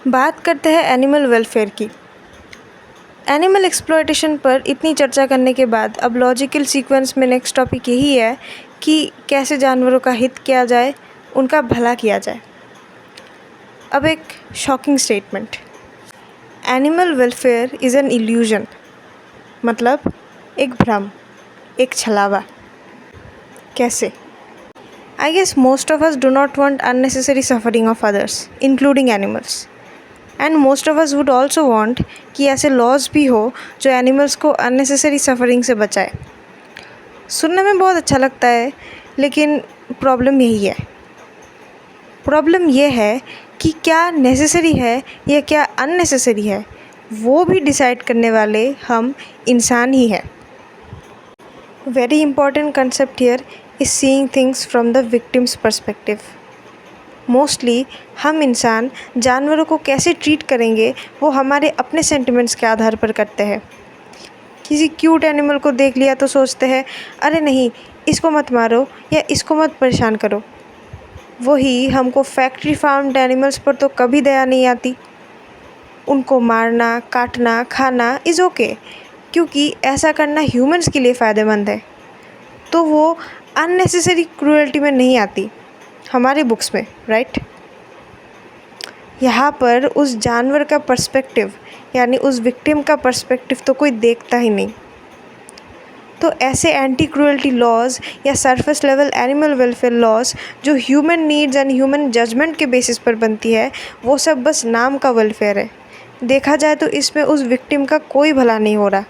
बात करते हैं एनिमल वेलफेयर की। एनिमल एक्सप्लॉयटेशन पर इतनी चर्चा करने के बाद अब लॉजिकल सीक्वेंस में नेक्स्ट टॉपिक यही है कि कैसे जानवरों का हित किया जाए, उनका भला किया जाए। अब एक shocking statement, animal welfare is an illusion, मतलब एक भ्रम, एक छलावा। कैसे? I guess most of us do not want unnecessary suffering of others including animals, and most of us would also want कि ऐसे लॉज भी हो जो एनिमल्स को अननेसेसरी सफरिंग से बचाए। सुनने में बहुत अच्छा लगता है, लेकिन प्रॉब्लम यही है। प्रॉब्लम ये है कि क्या नेसेसरी है या क्या अननेसेसरी है, वो भी डिसाइड करने वाले हम इंसान ही हैं। Very important concept here is seeing things from the victims perspective. Mostly हम इंसान जानवरों को कैसे ट्रीट करेंगे वो हमारे अपने सेंटिमेंट्स के आधार पर करते हैं। किसी क्यूट एनिमल को देख लिया तो सोचते हैं, अरे नहीं, इसको मत मारो या इसको मत परेशान करो। वही हमको फैक्ट्री फार्म्ड एनिमल्स पर तो कभी दया नहीं आती। उनको मारना, काटना, खाना इज़ ओके, क्योंकि ऐसा करना ह्यूमंस के लिए फ़ायदेमंद है। तो वो अननेसेसरी क्रूएल्टी में नहीं आती हमारे बुक्स में, राइट? यहाँ पर उस जानवर का पर्सपेक्टिव यानी उस विक्टिम का पर्सपेक्टिव तो कोई देखता ही नहीं। तो ऐसे एंटी क्रूएल्टी लॉज या surface level animal welfare laws जो human needs and human judgement के बेसिस पर बनती है, वो सब बस नाम का वेलफेयर है। देखा जाए तो इसमें उस विक्टिम का कोई भला नहीं हो रहा।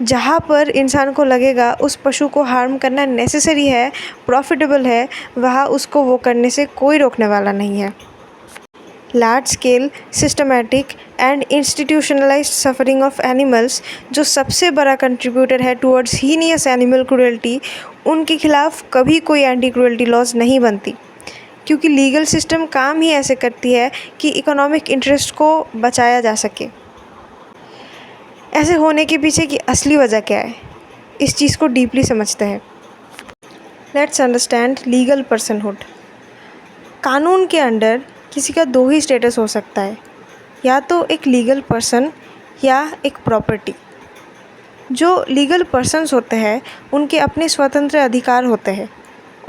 जहाँ पर इंसान को लगेगा उस पशु को हार्म करना नेसेसरी है, प्रॉफिटेबल है, वहाँ उसको वो करने से कोई रोकने वाला नहीं है। Large scale, systematic and institutionalised suffering of animals जो सबसे बड़ा कंट्रीब्यूटर है टुवर्ड्स हीनियस एनिमल क्रूएल्टी, उनके खिलाफ कभी कोई एंटी क्रूएल्टी लॉज नहीं बनती, क्योंकि लीगल सिस्टम काम ही ऐसे करती है कि इकोनॉमिक इंटरेस्ट को बचाया जा सके। ऐसे होने के पीछे की असली वजह क्या है, इस चीज़ को डीपली समझते हैं। Let's understand legal personhood. कानून के अंडर किसी का दो ही स्टेटस हो सकता है, या तो एक लीगल पर्सन या एक प्रॉपर्टी। जो लीगल पर्सन्स होते हैं उनके अपने स्वतंत्र अधिकार होते हैं,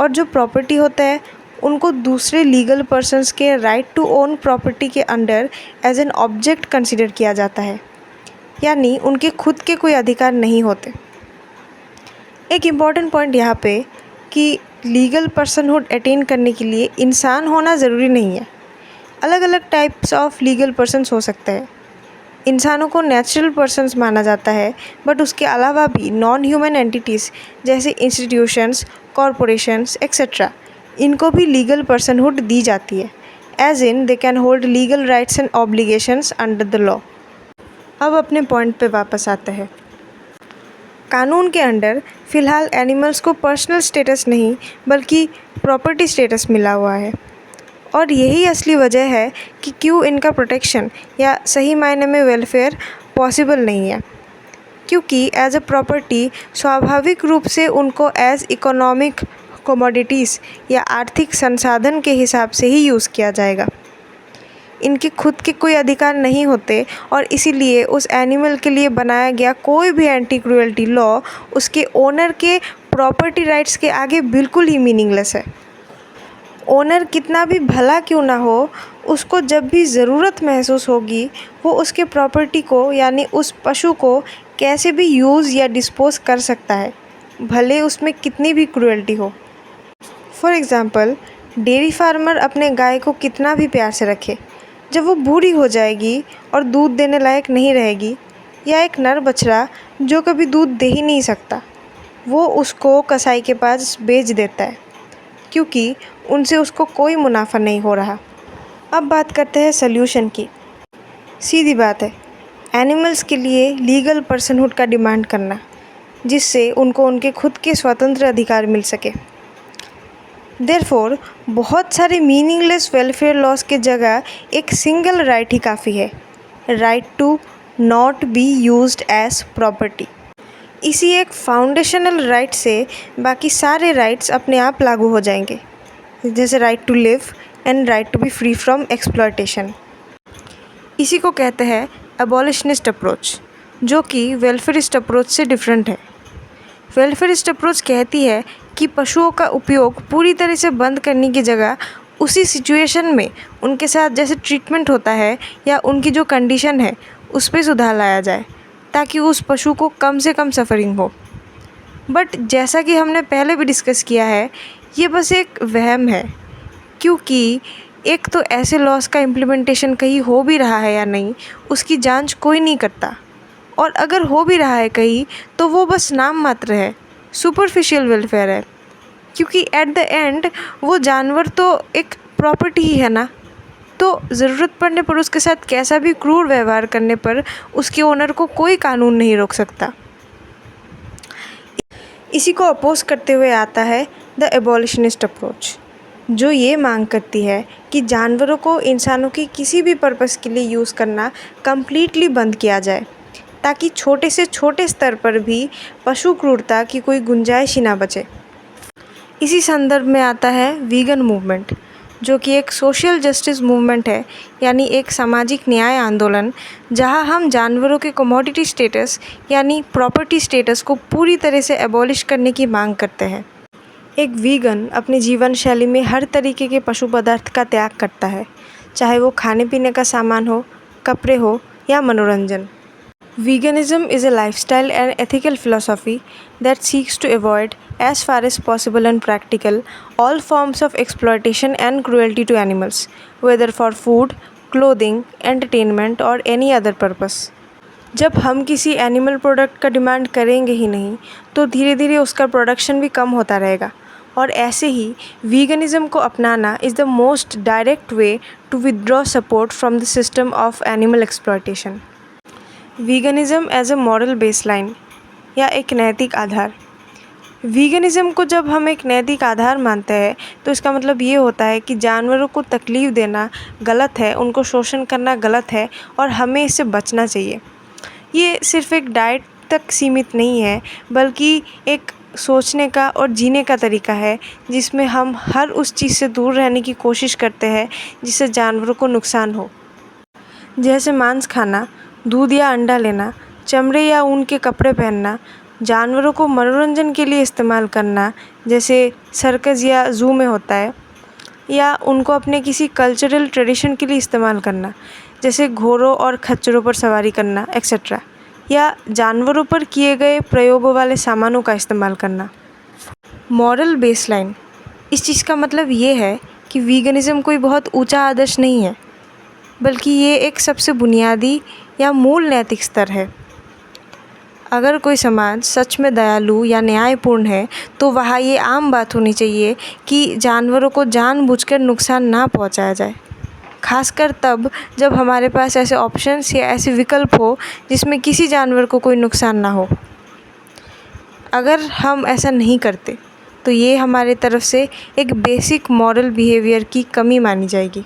और जो प्रॉपर्टी होते हैं उनको दूसरे लीगल पर्सन्स के राइट टू ओन प्रॉपर्टी के under as an object consider किया जाता है, यानी उनके खुद के कोई अधिकार नहीं होते। एक इम्पॉर्टेंट पॉइंट यहाँ पे कि लीगल पर्सनहुड अटेन करने के लिए इंसान होना ज़रूरी नहीं है। अलग अलग टाइप्स ऑफ लीगल पर्सन्स हो सकते हैं। इंसानों को नेचुरल पर्सन्स माना जाता है, बट उसके अलावा भी नॉन ह्यूमन एंटिटीज़ जैसे इंस्टीट्यूशंस, कॉरपोरेशंस एक्सेट्रा, इनको भी लीगल पर्सनहुड दी जाती है, as in they can hold legal rights and obligations under the law. अब अपने पॉइंट पे वापस आते हैं। कानून के अंडर फ़िलहाल एनिमल्स को पर्सनल स्टेटस नहीं बल्कि प्रॉपर्टी स्टेटस मिला हुआ है, और यही असली वजह है कि क्यों इनका प्रोटेक्शन या सही मायने में वेलफेयर पॉसिबल नहीं है। क्योंकि एज अ प्रॉपर्टी स्वाभाविक रूप से उनको एज इकोनॉमिक कमोडिटीज़ या आर्थिक संसाधन के हिसाब से ही यूज़ किया जाएगा। इनके खुद के कोई अधिकार नहीं होते, और इसीलिए उस एनिमल के लिए बनाया गया कोई भी एंटी क्रूएल्टी लॉ उसके ओनर के प्रॉपर्टी राइट्स के आगे बिल्कुल ही मीनिंगलेस है। ओनर कितना भी भला क्यों ना हो, उसको जब भी ज़रूरत महसूस होगी वो उसके प्रॉपर्टी को यानी उस पशु को कैसे भी यूज़ या डिस्पोज कर सकता है, भले उसमें कितनी भी क्रूएल्टी हो। फॉर एग्ज़ाम्पल, डेयरी फार्मर अपने गाय को कितना भी प्यार से रखे, जब वो बूढ़ी हो जाएगी और दूध देने लायक नहीं रहेगी, या एक नर बछड़ा जो कभी दूध दे ही नहीं सकता, वो उसको कसाई के पास बेच देता है, क्योंकि उनसे उसको कोई मुनाफा नहीं हो रहा। अब बात करते हैं सल्यूशन की। सीधी बात है, एनिमल्स के लिए लीगल पर्सनहुड का डिमांड करना, जिससे उनको उनके खुद के स्वतंत्र अधिकार मिल सके। देयरफॉर बहुत सारे मीनिंगलेस वेलफेयर लॉज के जगह एक सिंगल राइट ही काफ़ी है, right to not be used as property. इसी एक फाउंडेशनल राइट से बाकी सारे राइट्स अपने आप लागू हो जाएंगे, जैसे right to live and right to be free from exploitation. इसी को कहते हैं एबॉलिशनिस्ट अप्रोच, जो कि वेलफेयरिस्ट अप्रोच से डिफरेंट है। वेलफेयरिस्ट अप्रोच कहती है कि पशुओं का उपयोग पूरी तरह से बंद करने की जगह उसी सिचुएशन में उनके साथ जैसे ट्रीटमेंट होता है या उनकी जो कंडीशन है उस पर सुधार लाया जाए, ताकि उस पशु को कम से कम सफ़रिंग हो। बट जैसा कि हमने पहले भी डिस्कस किया है, ये बस एक वहम है, क्योंकि एक तो ऐसे लॉस का इम्प्लीमेंटेशन कहीं हो भी रहा है या नहीं, उसकी जांच कोई नहीं करता, और अगर हो भी रहा है कहीं तो वो बस नाम मात्र है, सुपरफिशियल वेलफेयर है, क्योंकि एट द एंड वो जानवर तो एक प्रॉपर्टी ही है ना। तो ज़रूरत पड़ने पर उसके साथ कैसा भी क्रूर व्यवहार करने पर उसके ओनर को कोई कानून नहीं रोक सकता। इसी को अपोज करते हुए आता है द एबॉलिशनिस्ट अप्रोच, जो ये मांग करती है कि जानवरों को इंसानों की किसी भी पर्पस के लिए यूज़ करना कम्प्लीटली बंद किया जाए, ताकि छोटे से छोटे स्तर पर भी पशु क्रूरता की कोई गुंजाइश ही ना बचे। इसी संदर्भ में आता है वीगन मूवमेंट, जो कि एक सोशल जस्टिस मूवमेंट है, यानी एक सामाजिक न्याय आंदोलन, जहां हम जानवरों के कमोडिटी स्टेटस यानी प्रॉपर्टी स्टेटस को पूरी तरह से एबॉलिश करने की मांग करते हैं। एक वीगन अपनी जीवन शैली में हर तरीके के पशु पदार्थ का त्याग करता है, चाहे वो खाने पीने का सामान हो, कपड़े हो या मनोरंजन। Veganism is a lifestyle and ethical philosophy that seeks to avoid, as far as possible and practical, all forms of exploitation and cruelty to animals, whether for food, clothing, entertainment or any other purpose. जब हम किसी animal product का demand करेंगे ही नहीं, तो धीरे धीरे उसका प्रोडक्शन भी कम होता रहेगा, और ऐसे ही वीगनिज़म को अपनाना is the most direct way to withdraw support from the system of animal exploitation. Veganism as a moral baseline या एक नैतिक आधार। वीगनिज़म को जब हम एक नैतिक आधार मानते हैं तो इसका मतलब ये होता है कि जानवरों को तकलीफ़ देना गलत है, उनको शोषण करना गलत है और हमें इससे बचना चाहिए। ये सिर्फ़ एक डाइट तक सीमित नहीं है, बल्कि एक सोचने का और जीने का तरीका है, जिसमें हम हर उस चीज़ से दूर रहने की कोशिश करते हैं जिससे जानवरों को नुकसान हो, जैसे मांस खाना, दूध या अंडा लेना, चमड़े या ऊन के कपड़े पहनना, जानवरों को मनोरंजन के लिए इस्तेमाल करना, जैसे सर्कस या ज़ू में होता है, या उनको अपने किसी कल्चरल ट्रेडिशन के लिए इस्तेमाल करना, जैसे घोड़ों और खच्चरों पर सवारी करना एक्सेट्रा, या जानवरों पर किए गए प्रयोगों वाले सामानों का इस्तेमाल करना। मॉरल बेसलाइन, इस चीज़ का मतलब ये है कि वीगनिज़म कोई बहुत ऊंचा आदर्श नहीं है, बल्कि ये एक सबसे बुनियादी या मूल नैतिक स्तर है। अगर कोई समाज सच में दयालु या न्यायपूर्ण है तो वहाँ ये आम बात होनी चाहिए कि जानवरों को जानबूझकर नुकसान ना पहुँचाया जाए, खासकर तब जब हमारे पास ऐसे ऑप्शंस या ऐसे विकल्प हो जिसमें किसी जानवर को कोई नुकसान ना हो। अगर हम ऐसा नहीं करते तो ये हमारे तरफ से एक बेसिक मॉरल बिहेवियर की कमी मानी जाएगी।